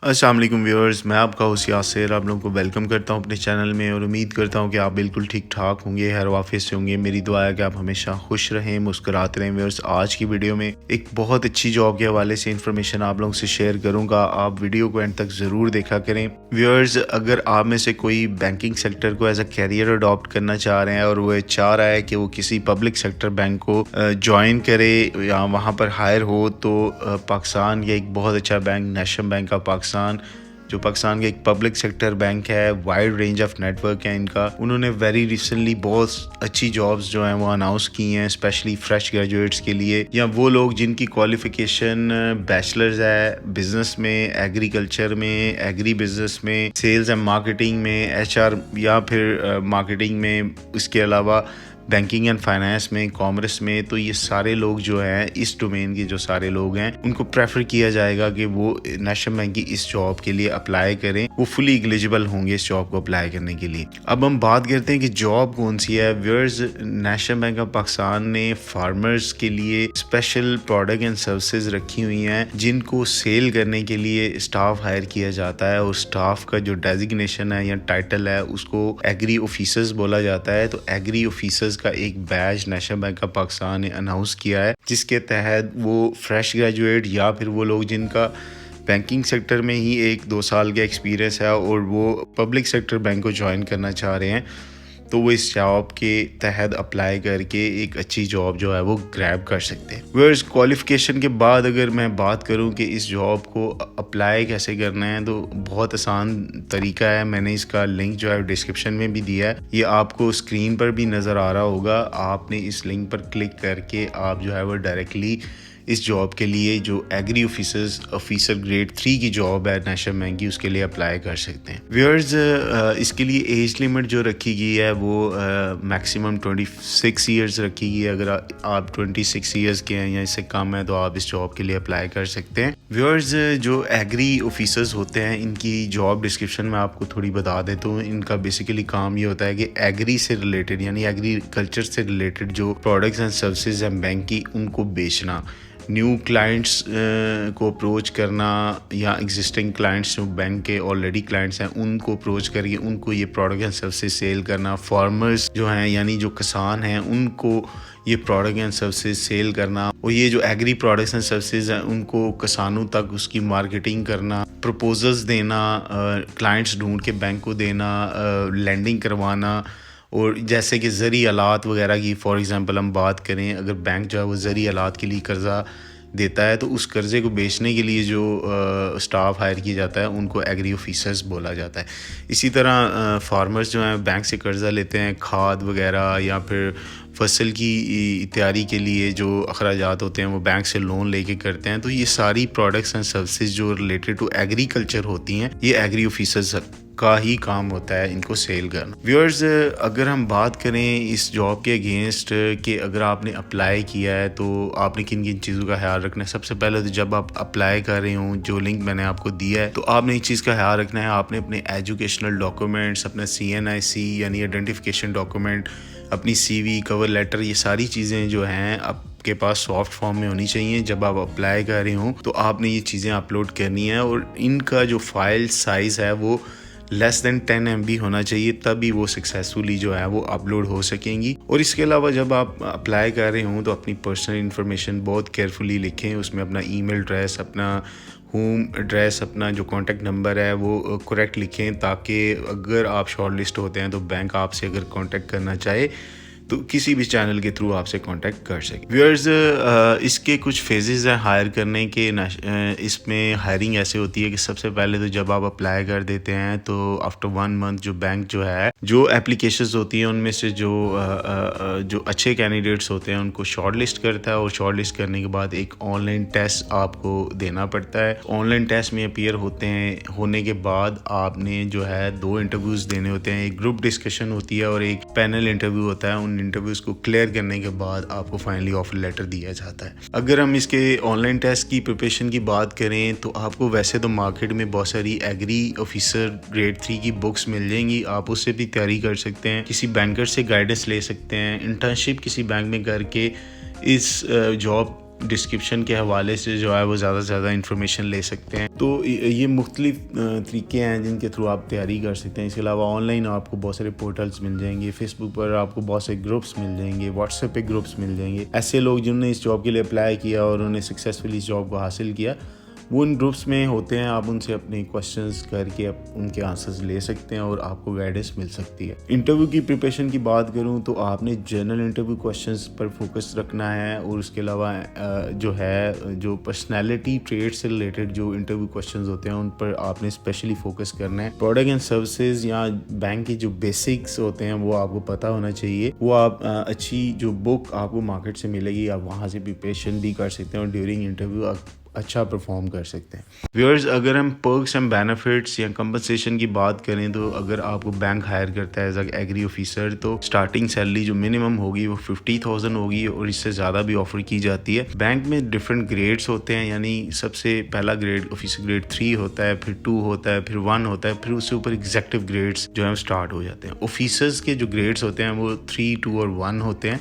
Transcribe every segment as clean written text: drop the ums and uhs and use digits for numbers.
अस्सलाम वालेकुम व्यूअर्स, मैं आपका होस्ट यासिर आप लोगों को वेलकम करता हूं अपने चैनल में और उम्मीद करता हूं कि आप बिल्कुल ठीक ठाक होंगे, हर वाफिस से होंगे। मेरी दुआ है कि आप हमेशा खुश रहें, मुस्कुराते रहें। व्यूअर्स, आज की वीडियो में एक बहुत अच्छी जॉब के हवाले से इंफॉर्मेशन आप लोगों से शेयर करूंगा। आप वीडियो को एंड तक ज़रूर देखा करें। व्यूअर्स, अगर आप में से कोई बैंकिंग सेक्टर को एज अ कैरियर अडॉप्ट करना चाह रहे हैं और वो चाह रहा है कि वो किसी पब्लिक सेक्टर बैंक को ज्वाइन करे या वहाँ पर हायर हो, तो पाकिस्तान या एक बहुत अच्छा bank national bank of Pakistan, जो पाकिस्तान का एक पब्लिक सेक्टर बैंक है, वाइड रेंज ऑफ नेटवर्क है इनका। उन्होंने वेरी रिसेंटली बहुत अच्छी जॉब्स जो हैं वो अनाउंस की हैं, स्पेशली फ्रेश ग्रेजुएट्स के लिए या वो लोग जिनकी क्वालिफिकेशन बैचलर्स है बिजनेस में, एग्रीकल्चर में, एग्री बिजनेस में, सेल्स एंड मार्केटिंग में, एचआर या फिर मार्केटिंग में, इसके अलावा बैंकिंग एंड फाइनेंस में, कॉमर्स में। तो ये सारे लोग जो हैं, इस डोमेन के जो सारे लोग हैं, उनको प्रेफर किया जाएगा कि वो नेशनल बैंक की इस जॉब के लिए अप्लाई करें। वो फुली एलिजिबल होंगे इस जॉब को अप्लाई करने के लिए। अब हम बात करते हैं कि जॉब कौन सी है। Viewers, national bank of Pakistan ने फार्मर्स के लिए स्पेशल प्रोडक्ट एंड सर्विसेज रखी हुई हैं, जिनको सेल करने के लिए स्टाफ हायर किया जाता है। और स्टाफ का जो डेजिग्नेशन है या टाइटल है उसको एग्री ऑफिसर्स बोला जाता है। तो एग्री ऑफिसर्स का एक batch national bank of Pakistan ने अनाउंस किया है, जिसके तहत वो फ्रेश ग्रेजुएट या फिर वो लोग जिनका बैंकिंग सेक्टर में ही 1-2 साल का एक्सपीरियंस है और वो पब्लिक सेक्टर बैंक को ज्वाइन करना चाह रहे हैं, तो वो इस जॉब के तहत अप्लाई करके एक अच्छी जॉब जो है वो ग्रैब कर सकते हैं। व्यूअर्स, क्वालिफिकेशन के बाद अगर मैं बात करूं कि इस जॉब को अप्लाई कैसे करना है, तो बहुत आसान तरीका है। मैंने इसका लिंक जो है डिस्क्रिप्शन में भी दिया है, ये आपको स्क्रीन पर भी नज़र आ रहा होगा। आपने इस लिंक पर क्लिक करके आप जो है वो डायरेक्टली इस जॉब के लिए, जो एग्री ऑफिसर ग्रेड 3 की जॉब है नेशनल बैंक की, उसके लिए अप्लाई कर सकते हैं। व्यूअर्स, इसके लिए एज लिमिट जो रखी गई है वो मैक्सिमम 26 ईयर्स रखी गई है। अगर आप 26 ईयर्स के हैं या इससे कम है तो आप इस जॉब के लिए अप्लाई कर सकते हैं। व्यूअर्स, जो एग्री ऑफिसर्स होते हैं, इनकी जॉब डिस्क्रिप्शन में आपको थोड़ी बता देता हूँ। इनका बेसिकली काम ये होता है कि एग्री से रिलेटेड यानी एग्रीकल्चर से रिलेटेड जो प्रोडक्ट्स एंड सर्विसेज हैं बैंक की, उनको बेचना, न्यू क्लाइंट्स को अप्रोच करना या एग्जिस्टिंग क्लाइंट्स जो बैंक के ऑलरेडी क्लाइंट्स हैं उनको अप्रोच करके उनको ये प्रोडक्ट एंड सर्विसेज सेल करना। फार्मर्स जो हैं यानी जो किसान हैं उनको ये प्रोडक्ट एंड सर्विसेज सेल करना। और ये जो एग्री प्रोडक्ट्स एंड सर्विसेज हैं उनको किसानों तक उसकी मार्केटिंग करना, प्रपोजल्स देना, क्लाइंट्स ढूंढ के बैंक को देना, लैंडिंग करवाना। और जैसे कि ज़री आलात वगैरह की फॉर एग्जांपल हम बात करें, अगर बैंक जो है वो ज़री आलात के लिए कर्ज़ा देता है तो उस कर्ज़े को बेचने के लिए जो स्टाफ हायर किया जाता है उनको एग्री ऑफिसर्स बोला जाता है। इसी तरह फार्मर्स जो हैं बैंक से कर्ज़ा लेते हैं खाद वगैरह या फिर फसल की तैयारी के लिए जो अखराजात होते हैं वो बैंक से लोन लेके करते हैं। तो ये सारी प्रोडक्ट्स एंड सर्विसेज जो रिलेटेड टू एग्रीकल्चर होती हैं, ये एग्री ऑफिसर्स का ही काम होता है इनको सेल करना। व्यूअर्स, अगर हम बात करें इस जॉब के अगेंस्ट कि अगर आपने अप्लाई किया है तो आपने किन किन चीज़ों का ख्याल रखना है। सबसे पहले तो जब आप अप्लाई कर रहे हो, जो लिंक मैंने आपको दिया है, तो आपने एक चीज़ का ख्याल रखना है। आपने अपने एजुकेशनल डॉक्यूमेंट्स, अपना CNIC यानी आइडेंटिफिकेशन डॉक्यूमेंट, अपनी CV, कवर लेटर, ये सारी चीज़ें जो हैं आपके पास सॉफ्ट फॉर्म में होनी चाहिए। जब आप अप्लाई कर रहे हो तो आपने ये चीज़ें अपलोड करनी है और इनका जो फाइल साइज़ है वो लेस देन 10 MB होना चाहिए, तभी वो सक्सेसफुली जो है वो अपलोड हो सकेंगी। और इसके अलावा जब आप अप्लाई कर रहे हों तो अपनी पर्सनल इन्फॉर्मेशन बहुत केयरफुली लिखें। उसमें अपना ईमेल एड्रेस, अपना होम एड्रेस, अपना जो कॉन्टैक्ट नंबर है वो करेक्ट लिखें, ताकि अगर आप शॉर्ट लिस्ट होते हैं तो बैंक आपसे अगर कॉन्टैक्ट करना चाहे तो किसी भी चैनल के थ्रू आपसे कांटेक्ट कर सके। व्यूअर्स, इसके कुछ फेजेस हैं हायर करने के। इसमें हायरिंग ऐसे होती है कि सबसे पहले तो जब आप अप्लाई कर देते हैं तो आफ्टर 1 मंथ जो बैंक जो है, जो एप्लीकेशंस होती हैं उनमें से जो अच्छे कैंडिडेट्स होते हैं उनको शॉर्ट लिस्ट करता है। और शॉर्ट लिस्ट करने के बाद एक ऑनलाइन टेस्ट आपको देना पड़ता है। ऑनलाइन टेस्ट में अपीयर होने के बाद आपने जो है 2 इंटरव्यूज़ देने होते हैं। एक ग्रुप डिस्कशन होती है और एक पैनल इंटरव्यू होता है। उन इंटरव्यूज को क्लियर करने के बाद आपको फाइनली ऑफर लेटर दिया जाता है। अगर हम इसके ऑनलाइन टेस्ट की प्रिपरेशन की बात करें तो आपको वैसे तो मार्केट में बहुत सारी एग्री ऑफिसर ग्रेड 3 की बुक्स मिल जाएंगी, आप उससे भी तैयारी कर सकते हैं। किसी बैंकर से गाइडेंस ले सकते हैं। इंटर्नशिप किसी बैंक में करके इस जॉब डिस्क्रिप्शन के हवाले से जो है वो ज़्यादा से ज़्यादा इन्फॉर्मेशन ले सकते हैं। तो ये मुख्तलिफ तरीके हैं जिनके थ्रू आप तैयारी कर सकते हैं। इसके अलावा ऑनलाइन आपको बहुत सारे पोर्टल्स मिल जाएंगे, फेसबुक पर आपको बहुत सारे ग्रुप्स मिल जाएंगे, व्हाट्सएप पे ग्रुप्स मिल जाएंगे। ऐसे लोग जिन्होंने इस जॉब के लिए अप्लाई किया और उन्होंने सक्सेसफुली इस जॉब को हासिल किया, वो उन ग्रुप्स में होते हैं। आप उनसे अपने क्वेश्चंस करके आप उनके आंसर्स ले सकते हैं और आपको गाइडेंस मिल सकती है। इंटरव्यू की प्रिपरेशन की बात करूं तो आपने जनरल इंटरव्यू क्वेश्चंस पर फोकस रखना है और उसके अलावा जो पर्सनैलिटी ट्रेड से रिलेटेड जो इंटरव्यू क्वेश्चंस होते हैं उन पर आपने स्पेशली फोकस करना है। प्रोडक्ट एंड सर्विसेज या बैंक के जो बेसिक्स होते हैं वो आपको पता होना चाहिए। वो आप अच्छी जो बुक आपको मार्केट से मिलेगी, आप वहाँ से प्रिपरेशन भी कर सकते हैं और ड्यूरिंग इंटरव्यू अच्छा परफॉर्म कर सकते हैं। व्यूअर्स, अगर हम पर्क्स एंड बेनिफिट्स या कंपनसेशन की बात करें तो अगर आपको बैंक हायर करता है एज एग्री ऑफिसर तो स्टार्टिंग सैलरी जो मिनिमम होगी वो 50,000 होगी और इससे ज़्यादा भी ऑफर की जाती है। बैंक में डिफरेंट ग्रेड्स होते हैं, यानी सबसे पहला ग्रेड ऑफिसर ग्रेड 3 होता है, फिर 2 होता है, फिर 1 होता है, फिर उससे ऊपर एग्जीक्यूटिव ग्रेड्स जो है स्टार्ट हो जाते हैं। ऑफिसर्स के जो ग्रेड्स होते हैं वो 3, 2 और 1 होते हैं।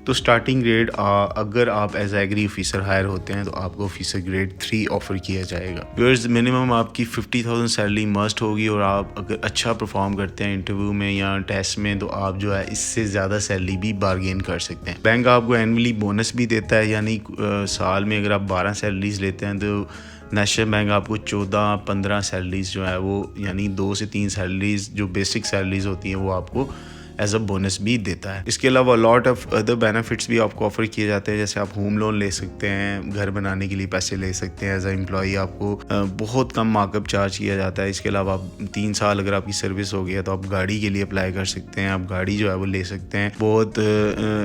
तो स्टार्टिंग ग्रेड अगर आप एज एग्री ऑफिसर हायर होते हैं तो आपको ऑफिसर ग्रेड 3 ऑफर किया जाएगा। व्यूअर्स, मिनिमम आपकी 50,000 सैलरी मस्ट होगी और आप अगर अच्छा परफॉर्म करते हैं इंटरव्यू में या टेस्ट में तो आप जो है इससे ज़्यादा सैलरी भी बार्गेन कर सकते हैं। बैंक आपको एनुअली बोनस भी देता है, यानी साल में अगर आप 12 सैलरीज लेते हैं तो नेशनल बैंक आपको 14-15 सैलरीज जो है वो यानी 2 से 3 सैलरीज जो बेसिक सैलरीज होती हैं वो आपको एज अ बोनस भी देता है। इसके अलावा लॉट ऑफ अदर बेनिफिट्स भी आपको ऑफर किए जाते हैं, जैसे आप होम लोन ले सकते हैं, घर बनाने के लिए पैसे ले सकते हैं। एज अ एम्प्लॉई आपको बहुत कम मार्कअप चार्ज किया जाता है। इसके अलावा 3 साल अगर आपकी सर्विस हो गया तो आप गाड़ी के लिए अप्लाई कर सकते हैं, आप गाड़ी जो है वो ले सकते हैं बहुत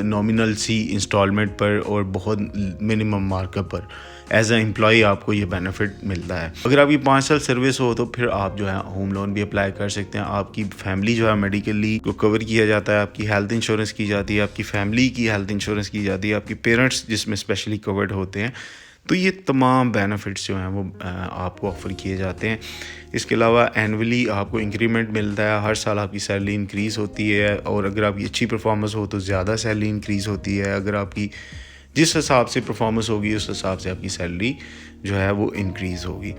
नॉमिनल सी इंस्टॉलमेंट पर और बहुत मिनिमम मार्कअप पर। एज अ एम्प्लॉई आपको ये बेनिफिट मिलता है। अगर आपकी 5 साल सर्विस हो तो फिर आप जो है होम लोन भी अप्लाई कर सकते हैं। आपकी फैमिली जो है मेडिकली को कवर किया जाता है, आपकी हेल्थ इंश्योरेंस की जाती है, आपकी फैमिली की हेल्थ इंश्योरेंस की जाती है, आपकी पेरेंट्स जिसमें स्पेशली कवर्ड होते हैं। तो ये तमाम बेनिफिट्स जो हैं वो आपको ऑफ़र किए जाते हैं। इसके अलावा एनुअली आपको इंक्रीमेंट मिलता है, हर साल आपकी सैलरी इंक्रीज़ होती है और अगर आपकी अच्छी परफॉर्मेंस हो तो ज़्यादा सैलरी इंक्रीज़ होती है। अगर आपकी जिस हिसाब से परफॉर्मेंस होगी उस हिसाब से आपकी सैलरी जो है वो इंक्रीज़ होगी।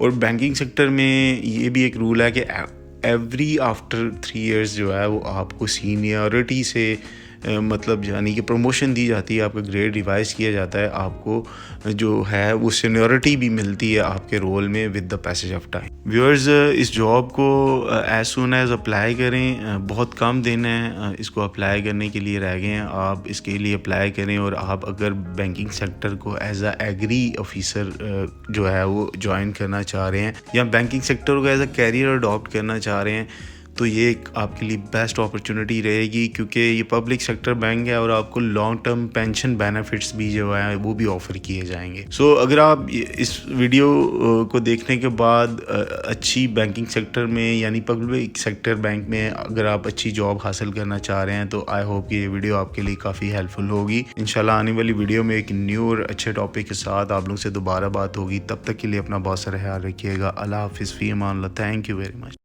और बैंकिंग सेक्टर में ये भी एक रूल है कि एवरी आफ्टर 3 इयर्स जो है वो आपको सीनियरिटी से मतलब यानी कि प्रमोशन दी जाती है, आपका ग्रेड रिवाइज किया जाता है, आपको जो है वो सीनियरिटी भी मिलती है आपके रोल में with the passage of time. Viewers, इस जॉब को एज सून एज अप्लाई करें, बहुत कम दिन है इसको अप्लाई करने के लिए रह गए हैं। आप इसके लिए अप्लाई करें और आप अगर बैंकिंग सेक्टर को एज अ एग्री ऑफिसर जो है वो ज्वाइन करना चाह रहे हैं या बैंकिंग सेक्टर को एज अ कैरियर अडॉप्ट करना चाह रहे हैं तो ये एक आपके लिए बेस्ट अपॉर्चुनिटी रहेगी, क्योंकि ये पब्लिक सेक्टर बैंक है और आपको लॉन्ग टर्म पेंशन बेनिफिट्स भी जो है वो भी ऑफ़र किए जाएंगे। सो अगर आप इस वीडियो को देखने के बाद अच्छी बैंकिंग सेक्टर में यानी पब्लिक सेक्टर बैंक में अगर आप अच्छी जॉब हासिल करना चाह रहे हैं तो आई होप कि ये वीडियो आपके लिए काफ़ी हेल्पफुल होगी। इंशाल्लाह आने वाली वीडियो में एक न्यू और अच्छे टॉपिक के साथ आप लोगों से दोबारा बात होगी। तब तक के लिए अपना बहुत सारा ख्याल रखिएगा। अल्लाह हाफिज़, फ़ी अमान Allah. Thank you very much.